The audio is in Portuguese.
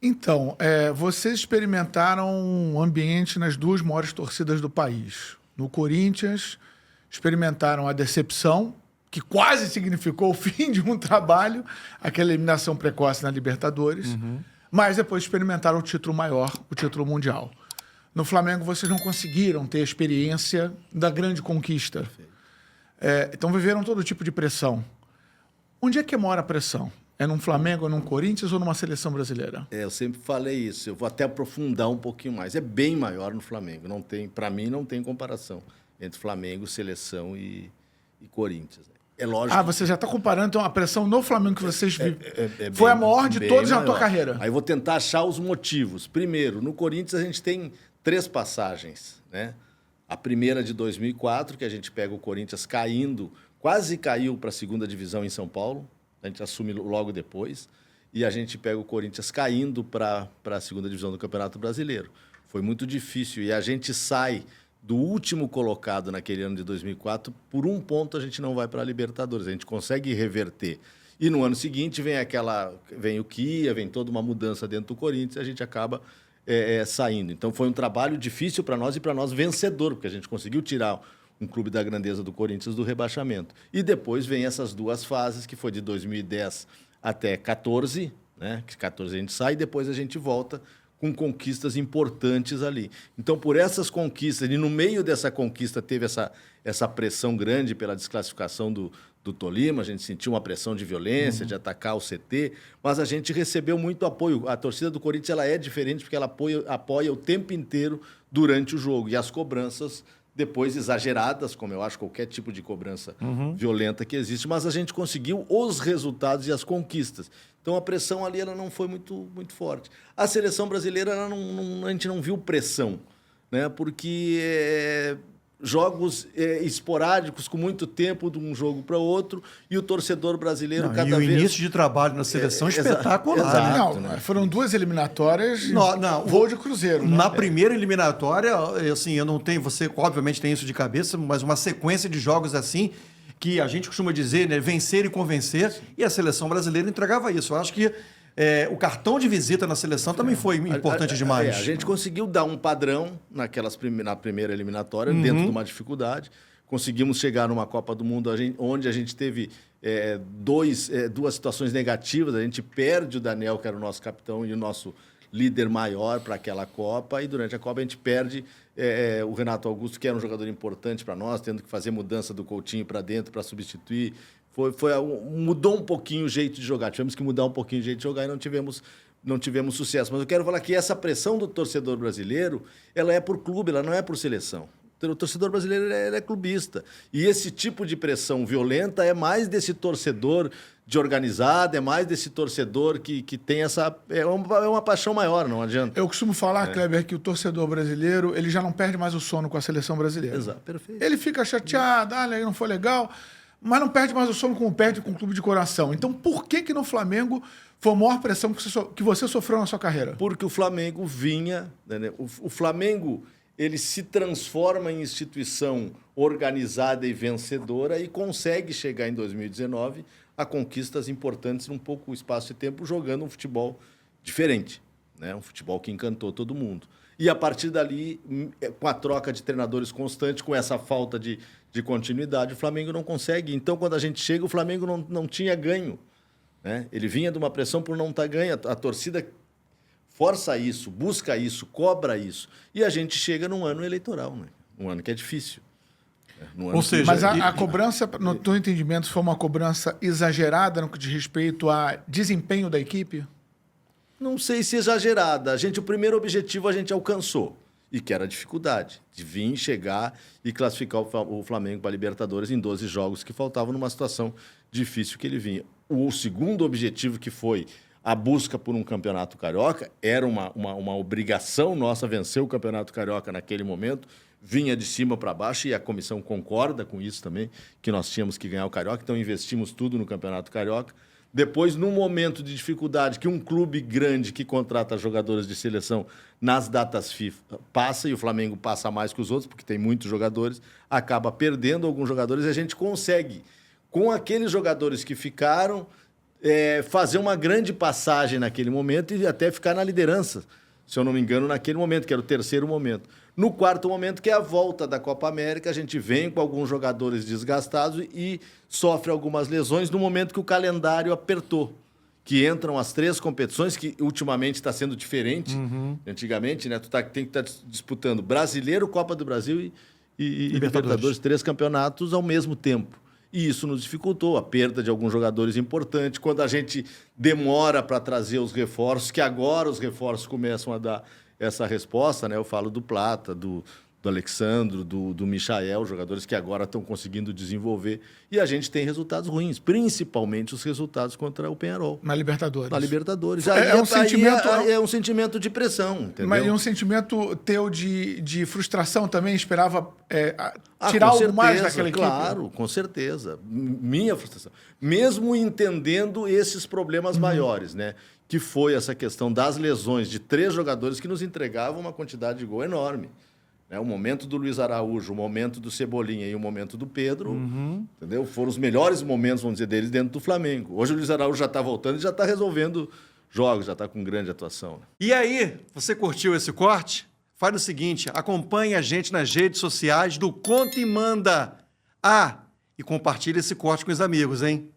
Então, vocês experimentaram um ambiente nas duas maiores torcidas do país. No Corinthians, experimentaram a decepção, que quase significou o fim de um trabalho, aquela eliminação precoce na Libertadores, mas depois experimentaram o título maior, o título mundial. No Flamengo, vocês não conseguiram ter a experiência da grande conquista. Então, viveram todo tipo de pressão. Onde é que mora a pressão? É num Flamengo, num Corinthians ou numa seleção brasileira? Eu sempre falei isso. Eu vou até aprofundar um pouquinho mais. É bem maior no Flamengo. Não tem, para mim, não tem comparação entre Flamengo, seleção e Corinthians. É lógico. Você já está comparando então, a pressão no Flamengo que vocês viram. Foi a maior de todas na tua carreira. Aí eu vou tentar achar os motivos. Primeiro, no Corinthians a gente tem 3 passagens, né? A primeira de 2004, que a gente pega o Corinthians caindo, quase caiu para a segunda divisão em São Paulo. A gente assume logo depois. E a gente pega o Corinthians caindo para a segunda divisão do Campeonato Brasileiro. Foi muito difícil. E a gente sai do último colocado naquele ano de 2004. Por 1 ponto a gente não vai para a Libertadores. A gente consegue reverter. E no ano seguinte vem o Kia, vem toda uma mudança dentro do Corinthians e a gente acaba saindo. Então foi um trabalho difícil para nós e para nós vencedor, porque a gente conseguiu tirar um clube da grandeza do Corinthians do rebaixamento. E depois vem essas 2 fases, que foi de 2010 até 14, né? Que 14 a gente sai e depois a gente volta com conquistas importantes ali. Então, por essas conquistas, e no meio dessa conquista teve essa pressão grande pela desclassificação do Tolima, a gente sentiu uma pressão de violência, de atacar o CT, mas a gente recebeu muito apoio. A torcida do Corinthians ela é diferente porque ela apoia o tempo inteiro durante o jogo. E as cobranças depois exageradas, como eu acho qualquer tipo de cobrança violenta que existe, mas a gente conseguiu os resultados e as conquistas. Então a pressão ali ela não foi muito, muito forte. A seleção brasileira a gente não viu pressão, né? Porque jogos esporádicos com muito tempo de um jogo para outro e o torcedor brasileiro cada vez... E o início de trabalho na seleção espetacular. Exato, né? Foram 2 eliminatórias voo de cruzeiro. Né? Na primeira eliminatória, assim, eu não tenho... Você, obviamente, tem isso de cabeça, mas uma sequência de jogos assim que a gente costuma dizer, né, vencer e convencer, e a seleção brasileira entregava isso. Eu acho que o cartão de visita na seleção também foi importante demais. A gente conseguiu dar um padrão na primeira eliminatória, dentro de uma dificuldade. Conseguimos chegar numa Copa do Mundo onde a gente teve 2 situações negativas. A gente perde o Daniel, que era o nosso capitão, e o nosso líder maior para aquela Copa. E durante a Copa a gente perde o Renato Augusto, que era um jogador importante para nós, tendo que fazer mudança do Coutinho para dentro para substituir. Mudou um pouquinho o jeito de jogar. Tivemos que mudar um pouquinho o jeito de jogar e não tivemos sucesso. Mas eu quero falar que essa pressão do torcedor brasileiro, ela é por clube, ela não é por seleção. O torcedor brasileiro é clubista. E esse tipo de pressão violenta é mais desse torcedor de organizado, é mais desse torcedor que tem essa... É uma paixão maior, não adianta. Eu costumo falar, Kleber, que o torcedor brasileiro ele já não perde mais o sono com a seleção brasileira. Exato, perfeito. Ele fica chateado, não foi legal... Mas não perde mais o sono como perde com o clube de coração. Então, por que no Flamengo foi a maior pressão que você sofreu na sua carreira? Porque o Flamengo vinha... Né, o Flamengo ele se transforma em instituição organizada e vencedora e consegue chegar em 2019 a conquistas importantes num pouco espaço de tempo, jogando um futebol diferente, né? Um futebol que encantou todo mundo. E, a partir dali, com a troca de treinadores constante, com essa falta de continuidade, o Flamengo não consegue. Então, quando a gente chega, o Flamengo não tinha ganho, né? Ele vinha de uma pressão por não estar ganho. A torcida força isso, busca isso, cobra isso. E a gente chega num ano eleitoral, né? Um ano que é difícil. Ou seja, mas a cobrança, no teu entendimento, foi uma cobrança exagerada no que diz respeito a desempenho da equipe? Não sei se exagerada. O primeiro objetivo a gente alcançou, e que era a dificuldade de vir, chegar e classificar o Flamengo para a Libertadores em 12 jogos que faltavam numa situação difícil que ele vinha. O segundo objetivo, que foi a busca por um campeonato carioca, era uma obrigação nossa vencer o campeonato carioca naquele momento, vinha de cima para baixo, e a comissão concorda com isso também, que nós tínhamos que ganhar o carioca, então investimos tudo no campeonato carioca. Depois, num momento de dificuldade, que um clube grande que contrata jogadores de seleção nas datas FIFA passa, e o Flamengo passa mais que os outros, porque tem muitos jogadores, acaba perdendo alguns jogadores, e a gente consegue, com aqueles jogadores que ficaram, fazer uma grande passagem naquele momento e até ficar na liderança, se eu não me engano, naquele momento, que era o terceiro momento. No quarto momento, que é a volta da Copa América, a gente vem com alguns jogadores desgastados e sofre algumas lesões no momento que o calendário apertou. Que entram as 3 competições, que ultimamente está sendo diferente. Antigamente, né? Tem que estar disputando Brasileiro, Copa do Brasil e Libertadores, 3 campeonatos ao mesmo tempo. E isso nos dificultou, a perda de alguns jogadores importantes. Quando a gente demora para trazer os reforços, que agora os reforços começam a dar essa resposta, né? Eu falo do Plata, do Alexandro, do Michael, jogadores que agora estão conseguindo desenvolver. E a gente tem resultados ruins, principalmente os resultados contra o Penharol. Na Libertadores. Na Libertadores. É um sentimento de pressão, entendeu? Mas e um sentimento teu de frustração também? Esperava tirar algo mais daquela equipe? Claro, com certeza. Minha frustração. Mesmo entendendo esses problemas maiores, né? Que foi essa questão das lesões de 3 jogadores que nos entregavam uma quantidade de gol enorme. O momento do Luiz Araújo, o momento do Cebolinha e o momento do Pedro, entendeu? Foram os melhores momentos, vamos dizer, deles dentro do Flamengo. Hoje o Luiz Araújo já está voltando e já está resolvendo jogos, já está com grande atuação. Né? E aí, você curtiu esse corte? Faz o seguinte, acompanhe a gente nas redes sociais do Conta e Manda. E compartilhe esse corte com os amigos, hein?